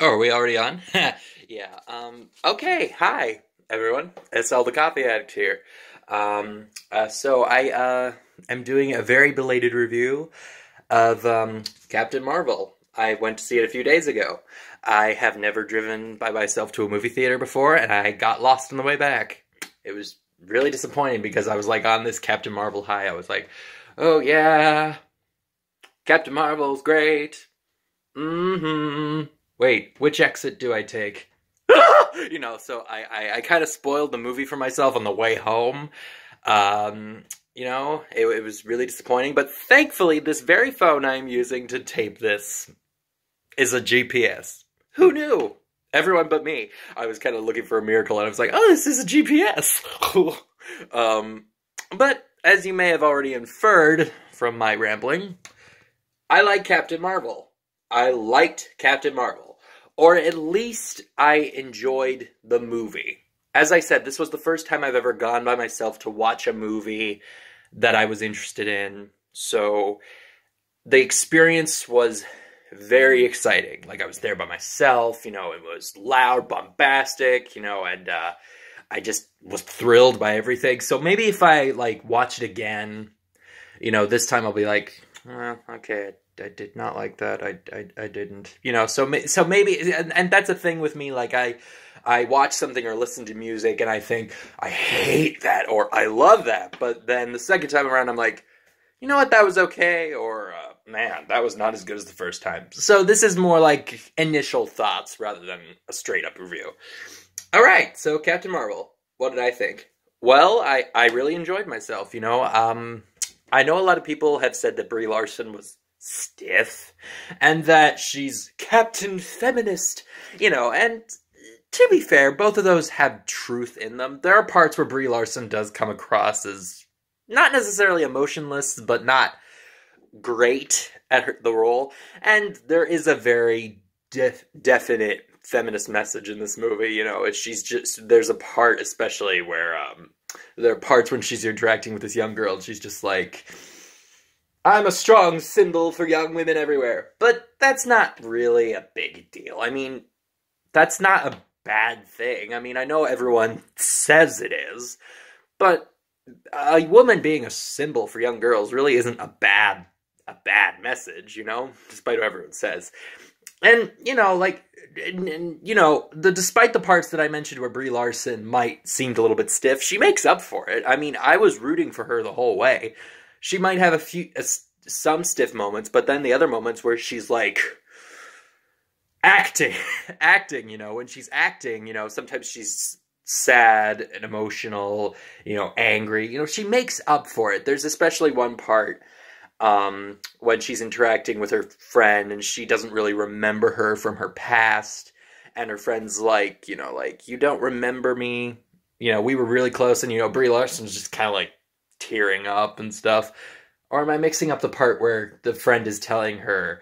Oh, are we already on? Yeah. Okay. Hi, everyone. It's All the Coffee Addict here. So I am doing a very belated review of Captain Marvel. I went to see it a few days ago. I have never driven by myself to a movie theater before, and I got lost on the way back. It was really disappointing because I was like on this Captain Marvel high. I was like, oh yeah, Captain Marvel's great. Mm-hmm. Wait, which exit do I take? So I kind of spoiled the movie for myself on the way home. It was really disappointing, but thankfully this very phone I'm using to tape this is a GPS. Who knew? Everyone but me. I was kind of looking for a miracle, and I was like, oh, this is a GPS. But as you may have already inferred from my rambling, I like Captain Marvel. I liked Captain Marvel. Or at least I enjoyed the movie. As I said, this was the first time I've ever gone by myself to watch a movie that I was interested in. So the experience was very exciting. Like, I was there by myself, it was loud, bombastic, and I just was thrilled by everything. So maybe if I, watch it again, this time I'll be like, okay, I did not like that. I didn't. So maybe, and that's a thing with me, I watch something or listen to music and I think, I hate that or I love that. But then the second time around, I'm like, you know what, that was okay, or man, that was not as good as the first time. So this is more like initial thoughts rather than a straight up review. All right, so Captain Marvel, what did I think? Well, I really enjoyed myself, I know a lot of people have said that Brie Larson was stiff, and that she's Captain Feminist, and to be fair, both of those have truth in them. There are parts where Brie Larson does come across as not necessarily emotionless, but not great at the role, and there is a very definite feminist message in this movie, there's a part especially where, there are parts when she's interacting with this young girl, and she's just like, I'm a strong symbol for young women everywhere. But that's not really a big deal. I mean, that's not a bad thing. I mean, I know everyone says it is, but a woman being a symbol for young girls really isn't a bad message, despite what everyone says. And, despite the parts that I mentioned where Brie Larson might seem a little bit stiff, she makes up for it. I mean, I was rooting for her the whole way. She might have some stiff moments, but then the other moments where she's like acting, when she's acting, sometimes she's sad and emotional, angry, she makes up for it. There's especially one part when she's interacting with her friend and she doesn't really remember her from her past, and her friend's like, you don't remember me, we were really close, and Brie Larson's just kind of tearing up and stuff. Or am I mixing up the part where the friend is telling her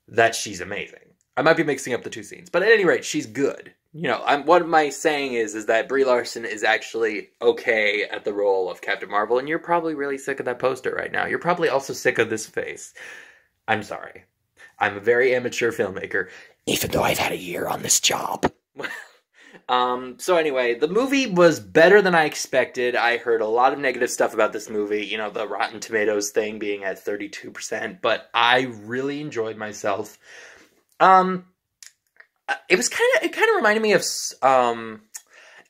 that she's amazing? I might be mixing up the two scenes, but at any rate, she's good. What my saying is that Brie Larson is actually okay at the role of Captain Marvel, and you're probably really sick of that poster right now. You're probably also sick of this face. I'm sorry. I'm a very amateur filmmaker, even though I've had a year on this job. So anyway, the movie was better than I expected. I heard a lot of negative stuff about this movie, the Rotten Tomatoes thing being at 32%, but I really enjoyed myself. It kind of reminded me of,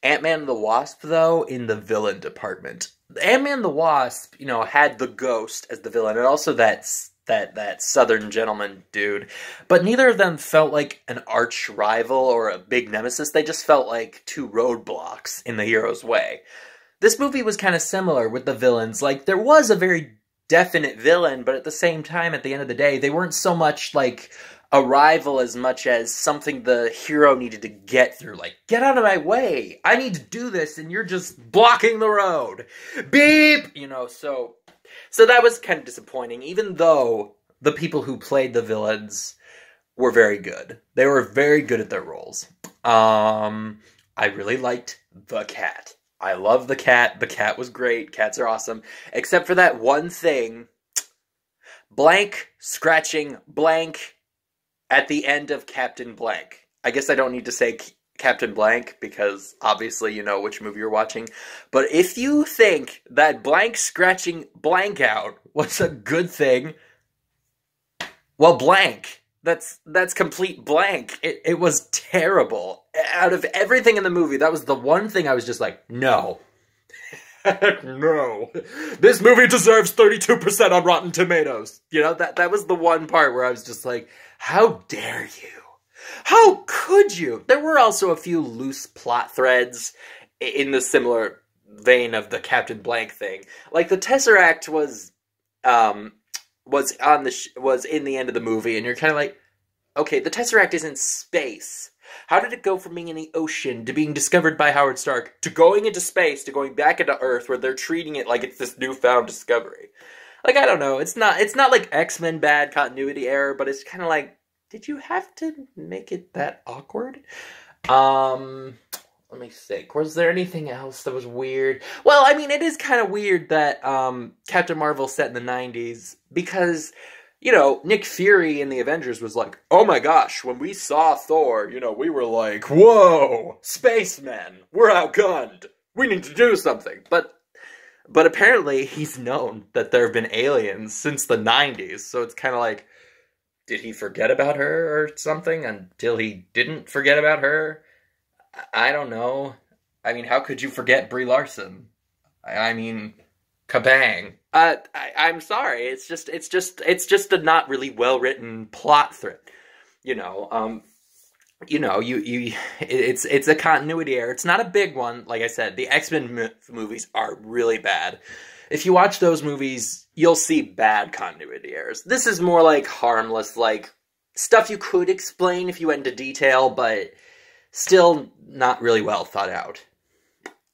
Ant-Man and the Wasp, though, in the villain department. Ant-Man and the Wasp, had the Ghost as the villain, and also that Southern gentleman dude. But neither of them felt like an arch rival or a big nemesis. They just felt like two roadblocks in the hero's way. This movie was kind of similar with the villains. There was a very definite villain, but at the same time, at the end of the day, they weren't so much like a rival as much as something the hero needed to get through. Get out of my way! I need to do this, and you're just blocking the road! Beep! So that was kind of disappointing, even though the people who played the villains were very good. They were very good at their roles. I really liked the cat. I love the cat. The cat was great. Cats are awesome. Except for that one thing. Blank, scratching, blank, at the end of Captain Blank. I guess I don't need to say Captain Blank, because obviously you know which movie you're watching. But if you think that blank scratching blank out was a good thing, well, blank. That's complete blank. It was terrible. Out of everything in the movie, that was the one thing I was just like, no. No. This movie deserves 32% on Rotten Tomatoes. You know, that was the one part where I was just like, how dare you? How could you? There were also a few loose plot threads in the similar vein of the Captain Blank thing. Like, the Tesseract was in the end of the movie, and you're kind of like, okay, the Tesseract is in space. How did it go from being in the ocean to being discovered by Howard Stark to going into space to going back into Earth, where they're treating it like it's this newfound discovery? Like, I don't know. It's not like X-Men bad continuity error, but it's kind of like, did you have to make it that awkward? Let me think. Was there anything else that was weird? Well, I mean, it is kind of weird that Captain Marvel set in the 90s, because, you know, Nick Fury in the Avengers was like, oh my gosh, when we saw Thor, you know, we were like, whoa, spacemen, we're outgunned, we need to do something. But apparently he's known that there have been aliens since the 90s, so it's kind of like, did he forget about her or something until he didn't forget about her? I don't know. I mean, how could you forget Brie Larson? I mean, kabang. I'm sorry. It's just a not really well written plot thread. It's a continuity error. It's not a big one. Like I said, the X-Men movies are really bad. If you watch those movies, you'll see bad continuity errors. This is more like harmless, like stuff you could explain if you went into detail, but still not really well thought out.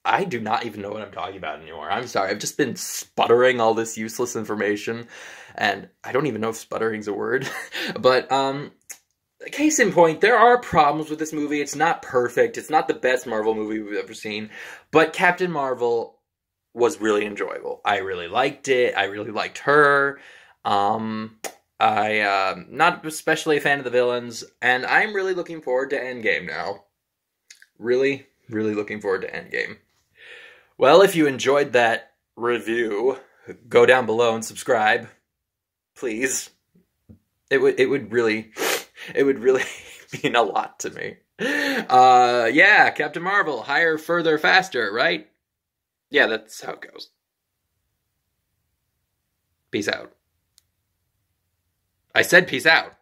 I do not even know what I'm talking about anymore. I'm sorry. I've just been sputtering all this useless information, and I don't even know if sputtering's a word. But, case in point, there are problems with this movie. It's not perfect. It's not the best Marvel movie we've ever seen. But Captain Marvel was really enjoyable. I really liked it. I really liked her. Not especially a fan of the villains, and I'm really looking forward to Endgame now. Really, really looking forward to Endgame. Well, if you enjoyed that review, go down below and subscribe, please. It would really mean a lot to me. Yeah, Captain Marvel, higher, further, faster, right? Yeah, that's how it goes. Peace out. I said peace out.